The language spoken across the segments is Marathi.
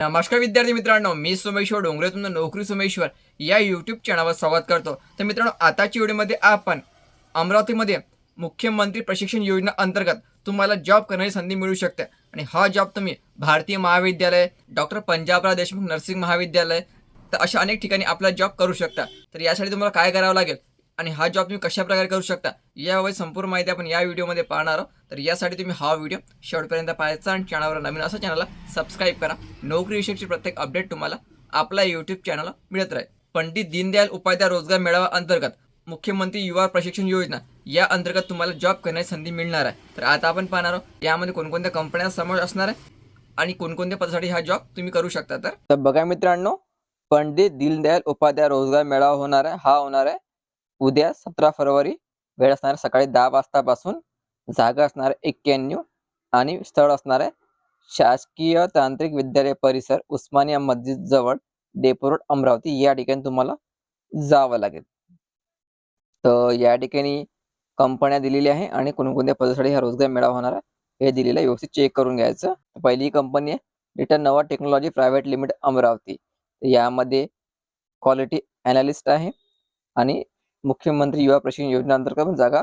नमस्कार विद्यार्थी मित्रांनो, मी सोमेश्वर डोंगरे तुमचं नोकरी सोमेश्वर या यूट्यूब चॅनलवर स्वागत करतो. तर मित्रांनो, आताच्या व्हिडिओमध्ये आपण अमरावतीमध्ये मुख्यमंत्री प्रशिक्षण योजना अंतर्गत तुम्हाला जॉब करण्याची संधी मिळू शकते. आणि हा जॉब तुम्ही भारतीय महाविद्यालय, डॉक्टर पंजाबराव देशमुख नर्सिंग महाविद्यालय, तर अशा अनेक ठिकाणी आपला जॉब करू शकता. तर यासाठी तुम्हाला काय करावं लागेल आणि हा जॉब तुम्ही कशा प्रकारे करू शकता यावर संपूर्ण माहिती आपण या व्हिडिओमध्ये पाहणार आहोत. तर यासाठी तुम्ही हा व्हिडिओ शेवटपर्यंत पाहायचा आणि चॅनलवर नवीन असं चॅनलला सबस्क्राईब करा. नोकरी विषयीची प्रत्येक अपडेट तुम्हाला आपल्या यूट्यूब चॅनलला मिळत राहील. पंडित दीनदयाल उपाध्याय रोजगार मेळावा अंतर्गत मुख्यमंत्री युवा प्रशिक्षण योजना या अंतर्गत तुम्हाला जॉब करण्याची संधी मिळणार आहे. तर आता आपण पाहणार आहोत यामध्ये कोणकोणत्या कंपन्यांचा समावेश असणार आहे आणि कोणकोणत्या पदासाठी हा जॉब तुम्ही करू शकता. तर बघा मित्रांनो, पंडित दीनदयाल उपाध्याय रोजगार मेळावा होणार आहे. हा होणार आहे उद्या 17 फरवरी. वेळ असणार सकाळी 10 वाजतापासून. जागा असणार 91 आणि स्थळ असणार आहे शासकीय तांत्रिक विद्यालय परिसर, उस्मानिया मस्जिद जवळ, डेपो रोड, अमरावती. या ठिकाणी तुम्हाला जावं लागेल. तर या ठिकाणी कंपन्या दिलेल्या आहे आणि कोणकोणत्या पदासाठी हा रोजगार मेळावा होणार आहे हे दिलेलं आहे. व्यवस्थित चेक करून घ्यायचं. पहिली कंपनी आहे रिटर्न नवा टेक्नॉलॉजी प्रायव्हेट लिमिटेड अमरावती. यामध्ये क्वालिटी अनालिस्ट आहे आणि मुख्यमंत्री युवा प्रशिक्षण योजना अंतर्गत जागा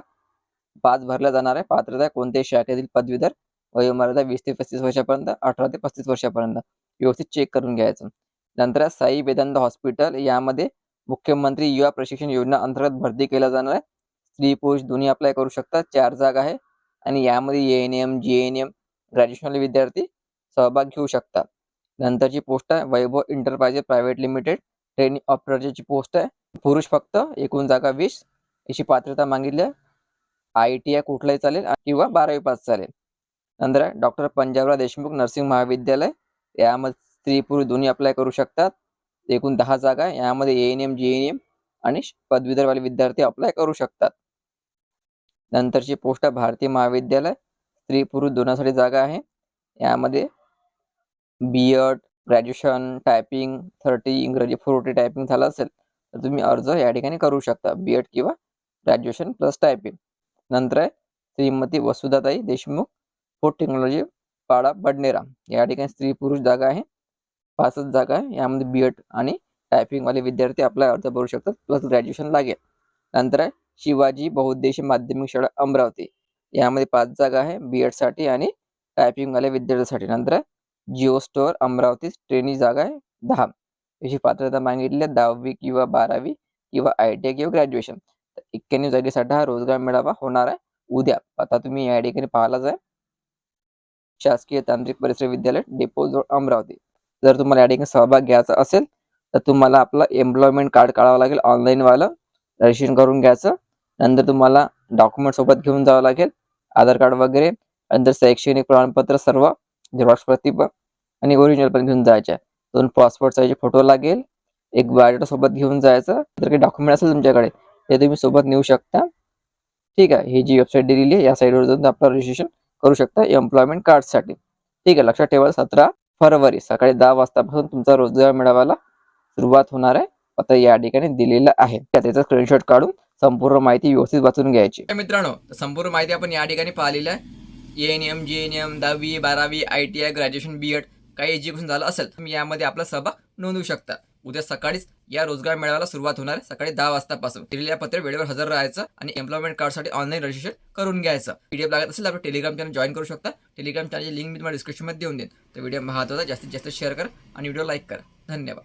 5 भरल्या जाणार आहे. पात्रता कोणत्याही शाखेतील पदवीधर, वयोमर्यादा 20 ते 35 वर्षापर्यंत, 18 ते 35 वर्षापर्यंत. व्यवस्थित चेक करून घ्यायचं. नंतर साई वेदांत हॉस्पिटल, यामध्ये मुख्यमंत्री युवा प्रशिक्षण योजना अंतर्गत भरती केला जाणार आहे. स्त्री पुरुष दोन्ही अप्लाय करू शकतात. 4 जागा आहे आणि यामध्ये एएनएम, जीएनएम, ग्रॅज्युएशनल विद्यार्थी सहभाग घेऊ शकतात. नंतरची पोस्ट आहे Vaibhav enterprises private limited, training ऑपरेटरची पोस्ट आहे. पुरुष फक्त, एकूण जागा 20. याची पात्रता मागितली आहे ITI कुठलाही चालेल किंवा 12वी पास चालेल. नंतर डॉक्टर पंजाबराव देशमुख नर्सिंग महाविद्यालय, यामध्ये स्त्री पुरुष दोन्ही अप्लाय करू शकतात. एकूण 10 जागा आहे. यामध्ये एएनएम, जीएनएम आणि पदवीधरवाले विद्यार्थी अप्लाय करू शकतात. नंतरची पोस्ट आहे भारतीय महाविद्यालय, स्त्री पुरुष दोन्हीसाठी जागा आहे. यामध्ये बीएड, ग्रॅज्युएशन, टायपिंग 30, इंग्रजी 40 टायपिंग झालं असेल तर तुम्ही अर्ज या ठिकाणी करू शकता. बीएड किंवा ग्रॅज्युएशन प्लस टायपिंग. नंतर आहे श्रीमती वसुधाताई देशमुख फूड टेक्नॉलॉजी पाडा बडनेरा. या ठिकाणी स्त्री पुरुष जागा आहे. 5च जागा आहे. यामध्ये बीएड आणि टायपिंगवाले विद्यार्थी आपला अर्ज भरू शकतात, प्लस ग्रॅज्युएशन लागेल. नंतर आहे शिवाजी बहुउद्देशीय माध्यमिक शाळा अमरावती. यामध्ये 5 जागा आहे बीएडसाठी आणि टायपिंगवाल्या विद्यार्थ्यांसाठी. नंतर जिओ स्टोअर अमरावती, ट्रेनी जागा आहे 10. याची पात्रता मागितली आहे 10वी किंवा 12वी किंवा ITI किंवा ग्रॅज्युएशन. 91 जागेसाठी हा रोजगार मेळावा होणार आहे उद्या. आता तुम्ही या ठिकाणी पाहायलाच आहे शासकीय तांत्रिक परिसर विद्यालय, डेपो जवळ, अमरावती. जर तुम्हाला या ठिकाणी सहभाग घ्यायचा असेल तर तुम्हाला आपलं एम्प्लॉयमेंट कार्ड काढावं लागेल, ऑनलाईन वालं रजिस्ट्रेशन करून घ्यायचं. नंतर तुम्हाला डॉक्युमेंट सोबत घेऊन जावं लागेल, आधार कार्ड वगैरे. नंतर शैक्षणिक प्रमाणपत्र सर्व, झेरॉक्स प्रती आणि ओरिजिनल पण घेऊन जायच्या. 2 पासपोर्ट साईजचे फोटो लागेल, एक बायोडेटा सोबत घेऊन जायचं. जर काही डॉक्युमेंट असेल तुमच्याकडे ते तुम्ही सोबत नेऊ शकता. ठीक आहे. ही जी वेबसाईट दिलेली आहे या साईटवर जाऊन आपलं रजिस्ट्रेशन करू शकता एम्प्लॉयमेंट कार्डसाठी. ठीक आहे. लक्षात ठेवा 17 फरवरी सकाळी 10 वाजतापासून तुमचा रोजगार मेळाव्याला सुरुवात होणार आहे. आता या ठिकाणी दिलेलं आहे. त्याचा स्क्रीनशॉट काढून संपूर्ण माहिती व्यवस्थित वाचून घ्यायची. मित्रांनो, संपूर्ण माहिती आपण या ठिकाणी पाहिलेली आहे. एएनएम, जीएनएम, 10वी, 12वी, ITI, ग्रॅज्युएशन, बीएड काही एज्युकेशन झालं असेल तुम्ही यामध्ये आपला सहभाग नोंदवू शकता. उद्या सकाळीच या रोजगार मेळाव्याला सुरुवात होणार आहे सकाळी 10 वाजतापासून. दिलेल्या पत्र वेळेवर हजर राहायचं आणि एम्प्लॉयमेंट कार्डसाठी ऑनलाईन रजिस्ट्रेशन करून घ्यायचं. PDF लागत असेल आपलं टेलिग्राम चॅनल जॉईन करू शकता. टेलिग्राम चॅनलची लिंक मी तुम्हाला डिस्क्रिप्शनमध्ये देऊन देईन. तर व्हिडिओ महत्त्वाचा, जास्तीत जास्त शेअर करा आणि व्हिडिओ लाईक करा. धन्यवाद.